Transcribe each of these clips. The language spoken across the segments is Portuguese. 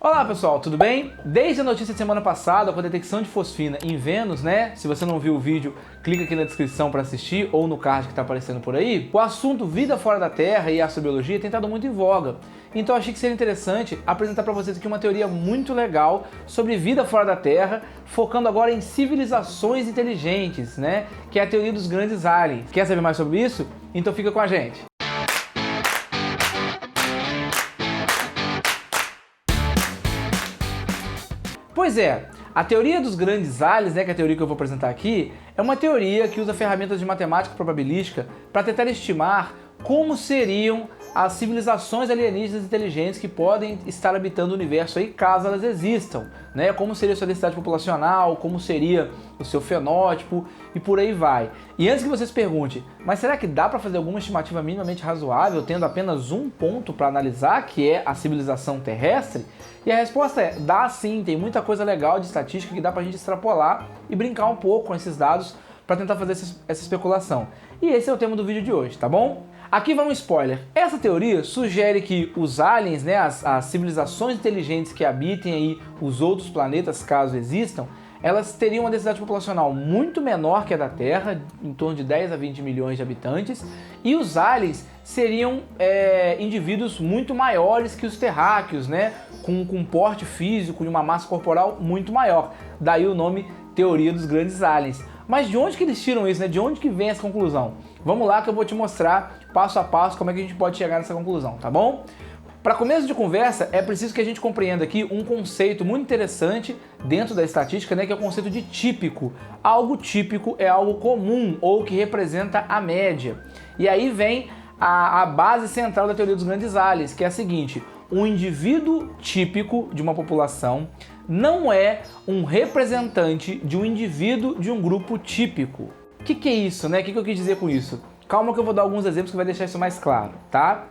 Olá pessoal, tudo bem? Desde a notícia de semana passada com a detecção de fosfina em Vênus, né? Se você não viu o vídeo, clica aqui na descrição para assistir ou no card que está aparecendo por aí. O assunto vida fora da Terra e astrobiologia tem estado muito em voga. Então achei que seria interessante apresentar para vocês aqui uma teoria muito legal sobre vida fora da Terra, focando agora em civilizações inteligentes, né? Que é a teoria dos grandes aliens. Quer saber mais sobre isso? Então fica com a gente. Pois é, a teoria dos grandes aliens, né, que é a teoria que eu vou apresentar aqui, é uma teoria que usa ferramentas de matemática probabilística para tentar estimar como seriam as civilizações alienígenas inteligentes que podem estar habitando o universo aí, caso elas existam, né? Como seria a sua densidade populacional, como seria o seu fenótipo e por aí vai. E antes que vocês perguntem, mas será que dá para fazer alguma estimativa minimamente razoável tendo apenas um ponto para analisar, que é a civilização terrestre? E a resposta é, dá sim, tem muita coisa legal de estatística que dá pra gente extrapolar e brincar um pouco com esses dados para tentar fazer essa especulação. E esse é o tema do vídeo de hoje, tá bom? Aqui vai um spoiler. Essa teoria sugere que os aliens, né, as civilizações inteligentes que habitem aí os outros planetas, caso existam, elas teriam uma densidade populacional muito menor que a da Terra, em torno de 10 a 20 milhões de habitantes, e os aliens seriam indivíduos muito maiores que os terráqueos, né, com um porte físico e uma massa corporal muito maior. Daí o nome teoria dos grandes aliens. Mas de onde que eles tiram isso, né? De onde que vem essa conclusão? Vamos lá que eu vou te mostrar passo a passo como é que a gente pode chegar nessa conclusão, tá bom? Para começo de conversa, é preciso que a gente compreenda aqui um conceito muito interessante dentro da estatística, né, que é o conceito de típico. Algo típico é algo comum ou que representa a média. E aí vem a base central da teoria dos grandes aliens, que é a seguinte: um indivíduo típico de uma população não é um representante de um indivíduo de um grupo típico. O que é isso, né? O que eu quis dizer com isso? Calma que eu vou dar alguns exemplos que vai deixar isso mais claro, tá?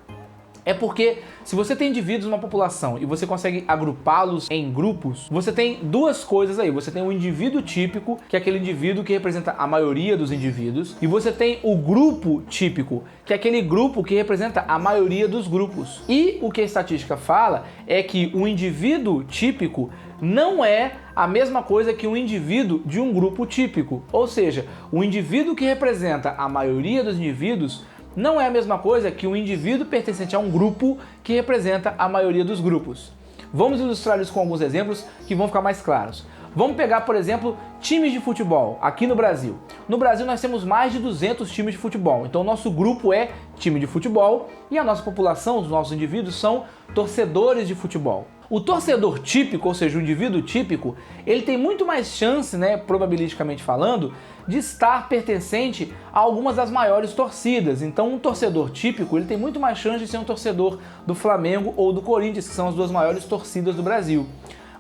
É porque se você tem indivíduos numa população e você consegue agrupá-los em grupos, você tem duas coisas aí. Você tem o indivíduo típico, que é aquele indivíduo que representa a maioria dos indivíduos, e você tem o grupo típico, que é aquele grupo que representa a maioria dos grupos. E o que a estatística fala é que o indivíduo típico não é a mesma coisa que um indivíduo de um grupo típico. Ou seja, o indivíduo que representa a maioria dos indivíduos não é a mesma coisa que um indivíduo pertencente a um grupo que representa a maioria dos grupos. Vamos ilustrar isso com alguns exemplos que vão ficar mais claros. Vamos pegar, por exemplo, times de futebol aqui no Brasil. No Brasil nós temos mais de 200 times de futebol, então o nosso grupo é time de futebol e a nossa população, os nossos indivíduos, são torcedores de futebol. O torcedor típico, ou seja, o indivíduo típico, ele tem muito mais chance, né, probabilisticamente falando, de estar pertencente a algumas das maiores torcidas. Então um torcedor típico, ele tem muito mais chance de ser um torcedor do Flamengo ou do Corinthians, que são as duas maiores torcidas do Brasil.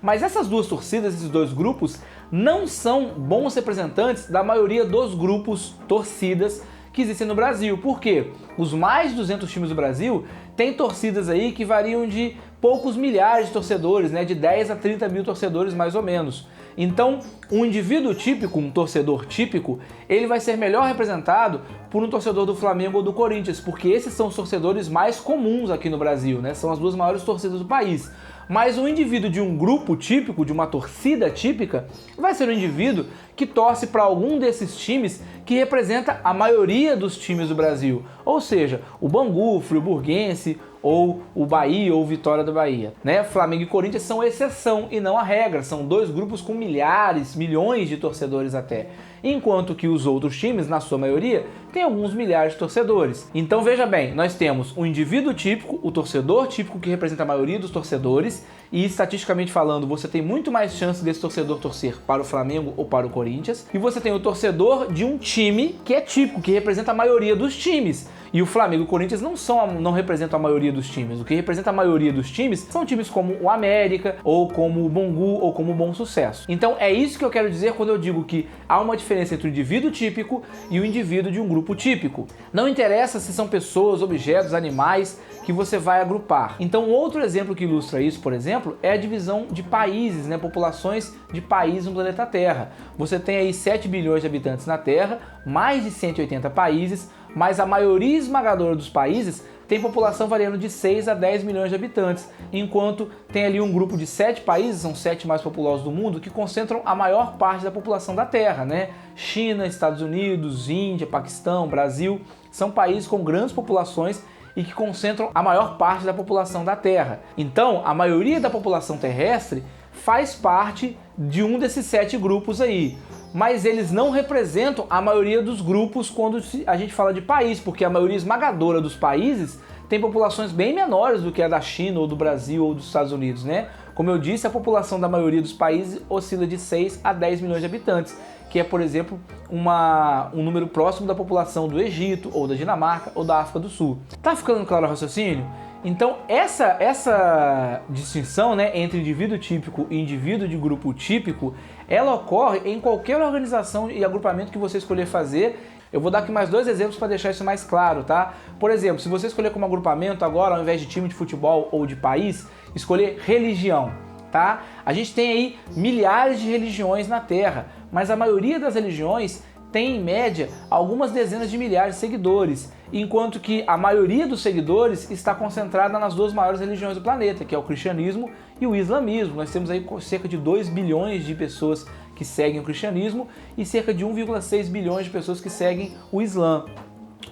Mas essas duas torcidas, esses dois grupos, não são bons representantes da maioria dos grupos, torcidas, que existem no Brasil. Por quê? Os mais de 200 times do Brasil têm torcidas aí que variam de poucos milhares de torcedores, né? De 10 a 30 mil torcedores mais ou menos. Então, um indivíduo típico, um torcedor típico, ele vai ser melhor representado por um torcedor do Flamengo ou do Corinthians, porque esses são os torcedores mais comuns aqui no Brasil, né? São as duas maiores torcidas do país. Mas um indivíduo de um grupo típico, de uma torcida típica, vai ser um indivíduo que torce para algum desses times que representa a maioria dos times do Brasil. Ou seja, o Bangu, o Friburguense, ou o Bahia, ou o Vitória da Bahia, né? Flamengo e Corinthians são exceção e não a regra, são dois grupos com milhares, milhões de torcedores até. Enquanto que os outros times, na sua maioria, têm alguns milhares de torcedores. Então veja bem, nós temos o indivíduo típico, o torcedor típico que representa a maioria dos torcedores, e estatisticamente falando, você tem muito mais chance desse torcedor torcer para o Flamengo ou para o Corinthians, e você tem o torcedor de um time que é típico, que representa a maioria dos times. E o Flamengo e o Corinthians não representam a maioria dos times. O que representa a maioria dos times são times como o América, ou como o Bangu, ou como o Bom Sucesso. Então é isso que eu quero dizer quando eu digo que há uma diferença entre o indivíduo típico e o indivíduo de um grupo típico. Não interessa se são pessoas, objetos, animais que você vai agrupar. Então outro exemplo que ilustra isso, por exemplo, é a divisão de países, né, populações de países no planeta Terra. Você tem aí 7 bilhões de habitantes na Terra, mais de 180 países, mas a maioria esmagadora dos países tem população variando de 6 a 10 milhões de habitantes, enquanto tem ali um grupo de 7 países, são 7 mais populosos do mundo, que concentram a maior parte da população da Terra, né? China, Estados Unidos, Índia, Paquistão, Brasil, são países com grandes populações e que concentram a maior parte da população da Terra. Então, a maioria da população terrestre faz parte de um desses 7 grupos aí, mas eles não representam a maioria dos grupos quando a gente fala de país, porque a maioria esmagadora dos países tem populações bem menores do que a da China, ou do Brasil, ou dos Estados Unidos, né? Como eu disse, a população da maioria dos países oscila de 6 a 10 milhões de habitantes, que é, por exemplo, um número próximo da população do Egito, ou da Dinamarca, ou da África do Sul. Tá ficando claro o raciocínio? Então, essa distinção, né, entre indivíduo típico e indivíduo de grupo típico, ela ocorre em qualquer organização e agrupamento que você escolher fazer. Eu vou dar aqui mais 2 exemplos para deixar isso mais claro, tá? Por exemplo, se você escolher como agrupamento agora, ao invés de time de futebol ou de país, escolher religião, tá? A gente tem aí milhares de religiões na Terra, mas a maioria das religiões tem, em média, algumas dezenas de milhares de seguidores, enquanto que a maioria dos seguidores está concentrada nas 2 maiores religiões do planeta, que é o cristianismo e o islamismo. Nós temos aí cerca de 2 bilhões de pessoas que seguem o cristianismo e cerca de 1,6 bilhões de pessoas que seguem o Islã.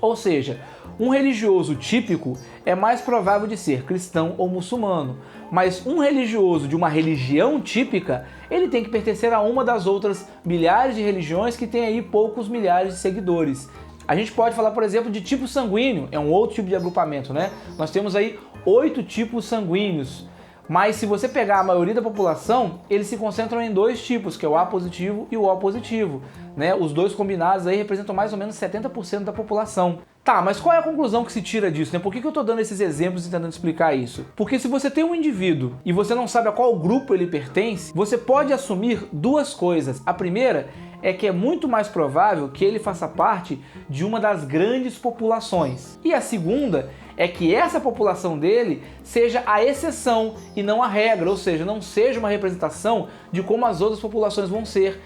Ou seja, um religioso típico é mais provável de ser cristão ou muçulmano, mas um religioso de uma religião típica, ele tem que pertencer a uma das outras milhares de religiões que tem aí poucos milhares de seguidores. A gente pode falar, por exemplo, de tipo sanguíneo, é um outro tipo de agrupamento, né? Nós temos aí 8 tipos sanguíneos, mas se você pegar a maioria da população, eles se concentram em 2 tipos, que é o A positivo e o O positivo, né? Os 2 combinados aí representam mais ou menos 70% da população. Tá, mas qual é a conclusão que se tira disso, né? Por que eu tô dando esses exemplos e tentando explicar isso? Porque se você tem um indivíduo e você não sabe a qual grupo ele pertence, você pode assumir 2 coisas. A primeira é que é muito mais provável que ele faça parte de uma das grandes populações. E a segunda é que essa população dele seja a exceção e não a regra, ou seja, não seja uma representação de como as outras populações vão ser.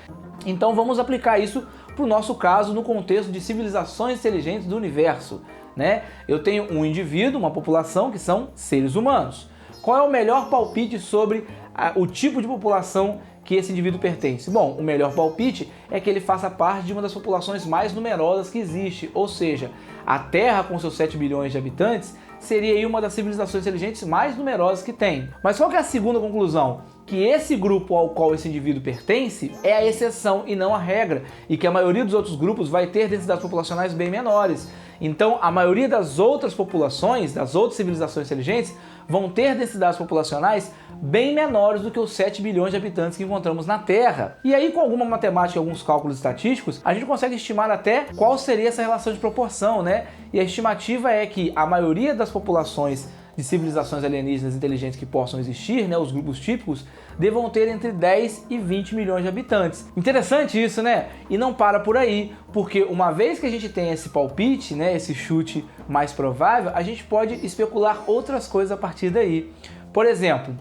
Então vamos aplicar isso para o nosso caso no contexto de civilizações inteligentes do universo, né? Eu tenho um indivíduo, uma população que são seres humanos. Qual é o melhor palpite sobre o tipo de população que esse indivíduo pertence? Bom, o melhor palpite é que ele faça parte de uma das populações mais numerosas que existe, ou seja, a Terra com seus 7 bilhões de habitantes seria aí uma das civilizações inteligentes mais numerosas que tem. Mas qual que é a segunda conclusão? Que esse grupo ao qual esse indivíduo pertence é a exceção e não a regra, e que a maioria dos outros grupos vai ter densidades populacionais bem menores. Então, a maioria das outras populações, das outras civilizações inteligentes, vão ter densidades populacionais bem menores do que os 7 bilhões de habitantes que encontramos na Terra. E aí, com alguma matemática e alguns cálculos estatísticos, a gente consegue estimar até qual seria essa relação de proporção, né? E a estimativa é que a maioria das populações de civilizações alienígenas inteligentes que possam existir, né, os grupos típicos, devam ter entre 10 e 20 milhões de habitantes. Interessante isso, né? E não para por aí, porque uma vez que a gente tem esse palpite, né, esse chute mais provável, a gente pode especular outras coisas a partir daí. Por exemplo,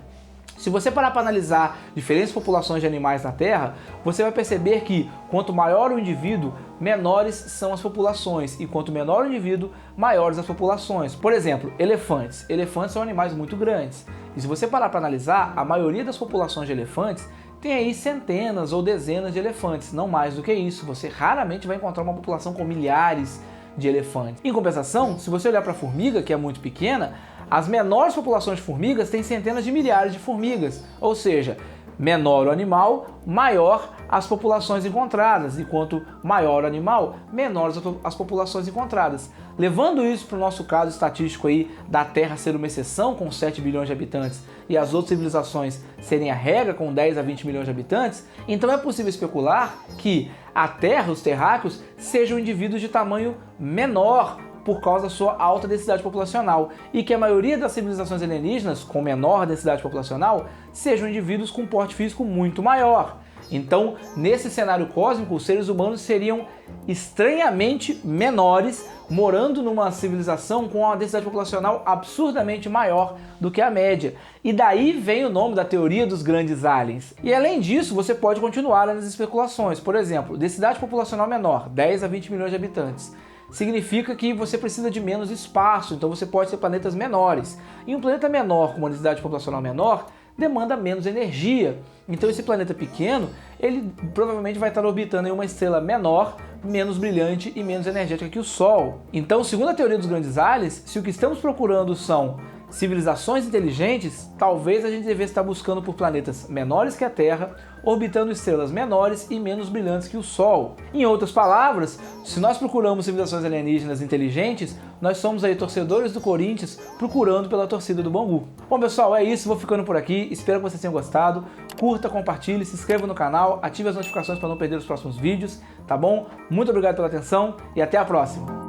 se você parar para analisar diferentes populações de animais na Terra, você vai perceber que quanto maior o indivíduo, menores são as populações, e quanto menor o indivíduo, maiores as populações. Por exemplo, elefantes. Elefantes são animais muito grandes. E se você parar para analisar, a maioria das populações de elefantes tem aí centenas ou dezenas de elefantes, não mais do que isso. Você raramente vai encontrar uma população com milhares de elefantes. Em compensação, se você olhar para a formiga, que é muito pequena, as menores populações de formigas têm centenas de milhares de formigas, ou seja, menor o animal, maior as populações encontradas, e quanto maior o animal, menores as populações encontradas. Levando isso para o nosso caso estatístico aí da Terra ser uma exceção com 7 bilhões de habitantes e as outras civilizações serem a regra com 10 a 20 milhões de habitantes, então é possível especular que a Terra, os terráqueos, sejam indivíduos de tamanho menor por causa da sua alta densidade populacional, e que a maioria das civilizações alienígenas com menor densidade populacional sejam indivíduos com porte físico muito maior. Então, nesse cenário cósmico, os seres humanos seriam estranhamente menores, morando numa civilização com uma densidade populacional absurdamente maior do que a média. E daí vem o nome da teoria dos grandes aliens. E além disso, você pode continuar nas especulações. Por exemplo, densidade populacional menor, 10 a 20 milhões de habitantes. significa que você precisa de menos espaço, então você pode ter planetas menores. E um planeta menor, com uma densidade populacional menor, demanda menos energia. Então esse planeta pequeno, ele provavelmente vai estar orbitando em uma estrela menor, menos brilhante e menos energética que o Sol. Então, segundo a teoria dos grandes aliens, se o que estamos procurando são civilizações inteligentes, talvez a gente devesse estar buscando por planetas menores que a Terra, orbitando estrelas menores e menos brilhantes que o Sol. Em outras palavras, se nós procuramos civilizações alienígenas inteligentes, nós somos aí torcedores do Corinthians procurando pela torcida do Bangu. Bom pessoal, é isso, vou ficando por aqui, espero que vocês tenham gostado, curta, compartilhe, se inscreva no canal, ative as notificações para não perder os próximos vídeos, tá bom? Muito obrigado pela atenção e até a próxima!